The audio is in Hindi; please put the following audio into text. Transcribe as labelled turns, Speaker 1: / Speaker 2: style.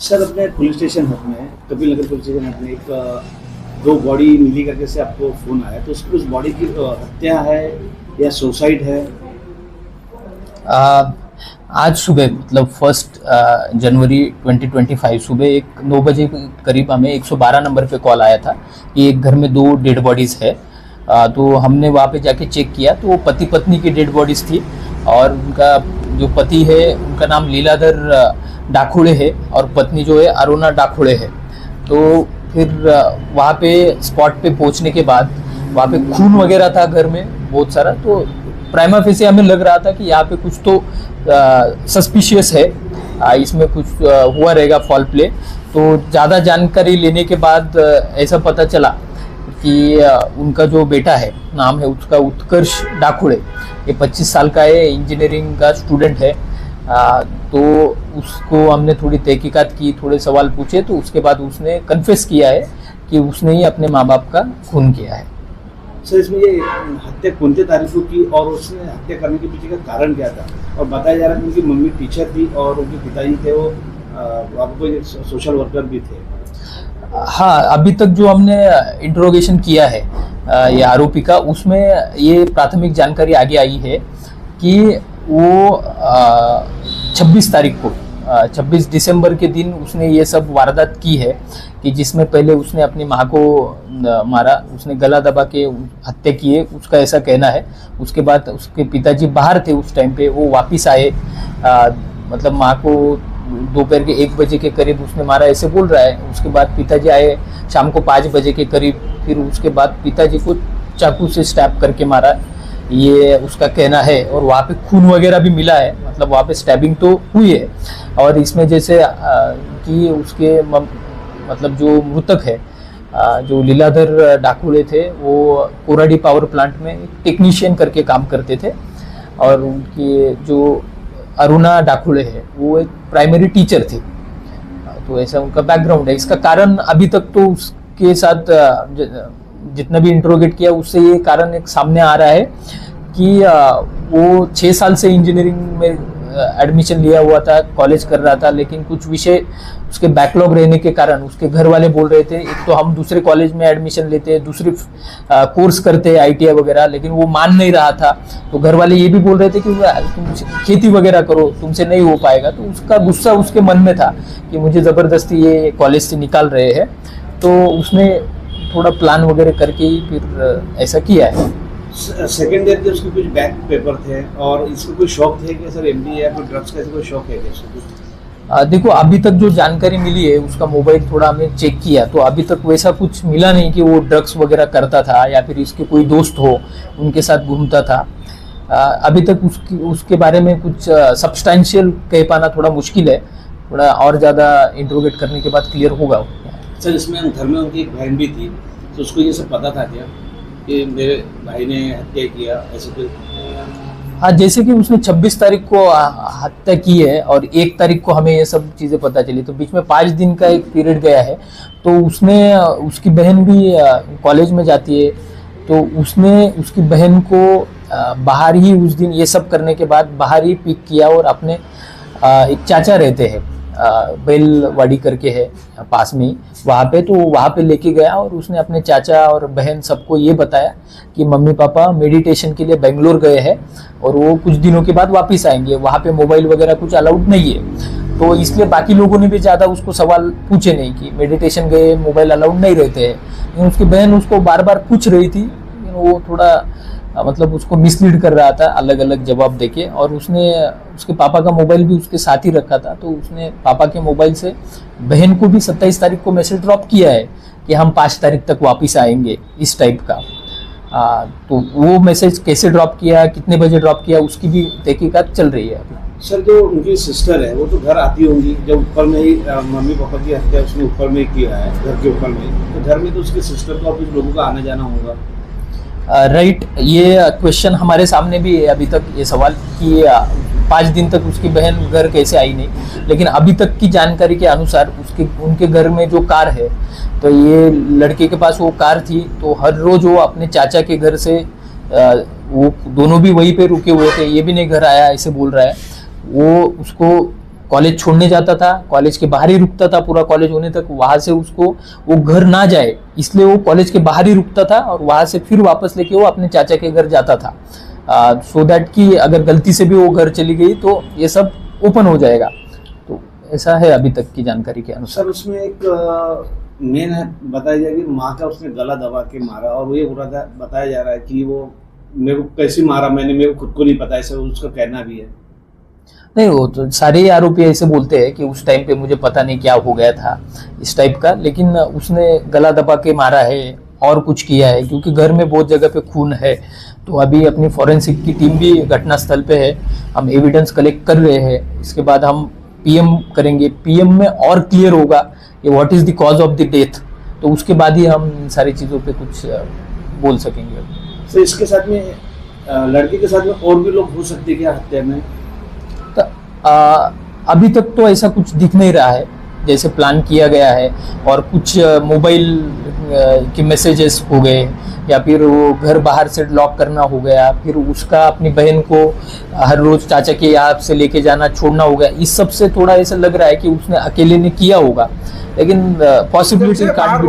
Speaker 1: सर अपने पुलिस स्टेशन हब में Kapil Nagar police station hub में दो बॉडी मिली करके से आपको फोन आया, तो उस बॉडी की हत्या है या सुसाइड है?
Speaker 2: आ, आज सुबह मतलब 1 जनवरी 2025 सुबह 9 बजे के करीब हमें 112 नंबर पे कॉल आया था कि एक घर में 2 डेड बॉडीज़ है। तो हमने वहाँ पे जाके चेक किया तो वो पति पत्नी की डेड बॉडीज़ थी और उनका जो पति है उनका नाम लीलाधर डाखोड़े है और पत्नी जो है अरुणा डाखोड़े है। तो फिर वहाँ पे स्पॉट पे पहुँचने के बाद वहाँ पे खून वगैरह था घर में बहुत सारा, तो प्राइमा फेसी हमें लग रहा था कि यहाँ पे कुछ तो सस्पिशियस है, इसमें कुछ हुआ रहेगा फॉल प्ले। तो ज़्यादा जानकारी लेने के बाद ऐसा पता चला कि उनका जो बेटा है नाम है उसका उत्कर्ष डाखोड़े, ये 25 साल का है, इंजीनियरिंग का स्टूडेंट है। तो उसको हमने थोड़ी तहकीकात की, थोड़े सवाल पूछे तो उसके बाद उसने कन्फेस किया है कि उसने ही अपने माँ बाप का खून किया है।
Speaker 1: सर इसमें ये हत्या कौन सी तारीख को की और उसने हत्या करने के पीछे का कारण क्या था? और बताया जा रहा है कि उनकी मम्मी टीचर थी और उनके पिताजी थे वो आपको सोशल वर्कर भी थे।
Speaker 2: हाँ, अभी तक जो हमने इंट्रोगेशन किया है ये आरोपी का, उसमें ये प्राथमिक जानकारी आगे आई है कि वो 26 तारीख को 26 दिसंबर के दिन उसने ये सब वारदात की है कि जिसमें पहले उसने अपनी माँ को मारा, उसने गला दबा के हत्या की है, उसका ऐसा कहना है। उसके बाद उसके पिताजी बाहर थे उस टाइम पे, वो वापस आए, मतलब माँ को दोपहर के 1 बजे के करीब उसने मारा ऐसे बोल रहा है। उसके बाद पिताजी आए शाम को 5 बजे के करीब, फिर उसके बाद पिताजी को चाकू से स्टैब करके मारा, ये उसका कहना है। और वहाँ पे खून वगैरह भी मिला है, मतलब वहाँ पे स्टैबिंग तो हुई है। और इसमें जैसे कि उसके मतलब जो मृतक है जो लीलाधर डाकुड़े थे वो कोराडी पावर प्लांट में टेक्नीशियन करके काम करते थे और उनकी जो अरुणा डाकुड़े है वो एक प्राइमरी टीचर थी। तो ऐसा उनका बैकग्राउंड है। इसका कारण अभी तक तो उसके साथ जितना भी इंट्रोगेट किया उससे ये कारण एक सामने आ रहा है कि वो 6 साल से इंजीनियरिंग में एडमिशन लिया हुआ था, कॉलेज कर रहा था, लेकिन कुछ विषय उसके बैकलॉग रहने के कारण उसके घर वाले बोल रहे थे एक तो हम दूसरे कॉलेज में एडमिशन लेते हैं, दूसरी कोर्स करते हैं ITI वगैरह, लेकिन वो मान नहीं रहा था। तो घर वाले ये भी बोल रहे थे कि तुम खेती वगैरह करो, तुमसे नहीं हो पाएगा। तो उसका गुस्सा उसके मन में था कि मुझे ज़बरदस्ती ये कॉलेज से निकाल रहे हैं। तो उसने थोड़ा प्लान वगैरह करके ही फिर ऐसा किया है।
Speaker 1: सेकेंड ईयर के उसके कुछ बैक पेपर थे और इसको कोई शौक थे कि सर MD या कोई ड्रग्स का कोई शौक है क्या?
Speaker 2: देखो अभी तक जो जानकारी मिली है उसका मोबाइल थोड़ा हमने चेक किया तो अभी तक वैसा कुछ मिला नहीं कि वो ड्रग्स वगैरह करता था या फिर इसके कोई दोस्त हो उनके साथ घूमता था। अभी तक उसके बारे में कुछ सब्सटेंशियल कह पाना थोड़ा मुश्किल है, थोड़ा और ज़्यादा इंट्रोगेट करने के बाद क्लियर होगा।
Speaker 1: सर इसमें घर में उनकी एक बहन भी थी, तो उसको ये सब पता था क्या कि मेरे भाई ने हत्या किया ऐसे कोई?
Speaker 2: हाँ, जैसे कि उसने 26 तारीख को हत्या की है और 1 तारीख को हमें ये सब चीज़ें पता चली, तो बीच में 5 दिन का एक पीरियड गया है। तो उसने उसकी बहन भी कॉलेज में जाती है, तो उसने उसकी बहन को बाहर ही उस दिन ये सब करने के बाद बाहर ही पिक किया और अपने एक चाचा रहते हैं बेलवाड़ी करके है पास में ही वहाँ पे, तो वहाँ पे लेके गया और उसने अपने चाचा और बहन सबको ये बताया कि मम्मी पापा मेडिटेशन के लिए बेंगलोर गए हैं और वो कुछ दिनों के बाद वापस आएंगे, वहाँ पे मोबाइल वगैरह कुछ अलाउड नहीं है। तो इसलिए बाकी लोगों ने भी ज़्यादा उसको सवाल पूछे नहीं कि मेडिटेशन गए मोबाइल अलाउड नहीं रहते हैं, लेकिन उसकी बहन उसको बार बार पूछ रही थी, लेकिन वो थोड़ा मतलब उसको मिसलीड कर रहा था अलग अलग जवाब देके। और उसने उसके पापा का मोबाइल भी उसके साथ ही रखा था, तो उसने पापा के मोबाइल से बहन को भी 27 तारीख को मैसेज ड्रॉप किया है कि हम 5 तारीख तक वापस आएंगे, इस टाइप का। तो वो मैसेज कैसे ड्रॉप किया, कितने बजे ड्रॉप किया, उसकी भी तहकीकात चल रही है अभी।
Speaker 1: सर जो उनकी सिस्टर है वो तो घर आती होंगी, जब ऊपर में ही मम्मी पापा की हत्या उसने ऊपर में ही किया है, घर के ऊपर में, तो घर में तो उसके सिस्टर को और कुछ लोगों का आना जाना होगा।
Speaker 2: राइट, ये क्वेश्चन हमारे सामने भी है अभी तक ये सवाल कि 5 दिन तक उसकी बहन घर कैसे आई नहीं, लेकिन अभी तक की जानकारी के अनुसार उनके घर में जो कार है, तो ये लड़के के पास वो कार थी, तो हर रोज वो अपने चाचा के घर से वो दोनों भी वहीं पे रुके हुए थे, ये भी नहीं घर आया ऐसे बोल रहा है। वो उसको कॉलेज छोड़ने जाता था, कॉलेज के बाहर ही रुकता था पूरा कॉलेज होने तक, वहां से उसको वो घर ना जाए इसलिए वो कॉलेज के बाहर ही रुकता था और वहां से फिर वापस लेके वो अपने चाचा के घर जाता था, सो दैट कि अगर गलती से भी वो घर चली गई तो ये सब ओपन हो जाएगा। तो ऐसा है अभी तक की जानकारी के अनुसार।
Speaker 1: सर उसमें एक मेन है बताया जाए कि माँ का उसने गला दबा के मारा, और वो ये बताया जा रहा है कि वो मेरे को कैसे मारा मैंने, मेरे को खुद को नहीं पता, ऐसा उसका कहना भी है।
Speaker 2: नहीं, वो तो सारे आरोपी ऐसे बोलते हैं कि उस टाइम पे मुझे पता नहीं क्या हो गया था इस टाइप का, लेकिन उसने गला दबा के मारा है और कुछ किया है, क्योंकि घर में बहुत जगह पे खून है। तो अभी अपनी फॉरेंसिक की टीम भी घटनास्थल पे है, हम एविडेंस कलेक्ट कर रहे हैं, इसके बाद हम पीएम करेंगे, पीएम में और क्लियर होगा कि what is the cause of the death, तो उसके बाद ही हम इन सारी चीज़ों पे कुछ बोल सकेंगे।
Speaker 1: तो इसके साथ में लड़के के साथ में और भी लोग हो सकते हैं क्या हत्या में?
Speaker 2: तो अभी तक तो ऐसा कुछ दिख नहीं रहा है जैसे प्लान किया गया है, और कुछ मोबाइल के मैसेजेस हो गए, या फिर वो घर बाहर से लॉक करना हो गया, फिर उसका अपनी बहन को हर रोज चाचा के यहाँ से लेके जाना छोड़ना हो गया, इस सब से थोड़ा ऐसा लग रहा है कि उसने अकेले ने किया होगा, लेकिन पॉसिबिलिटी कांट बी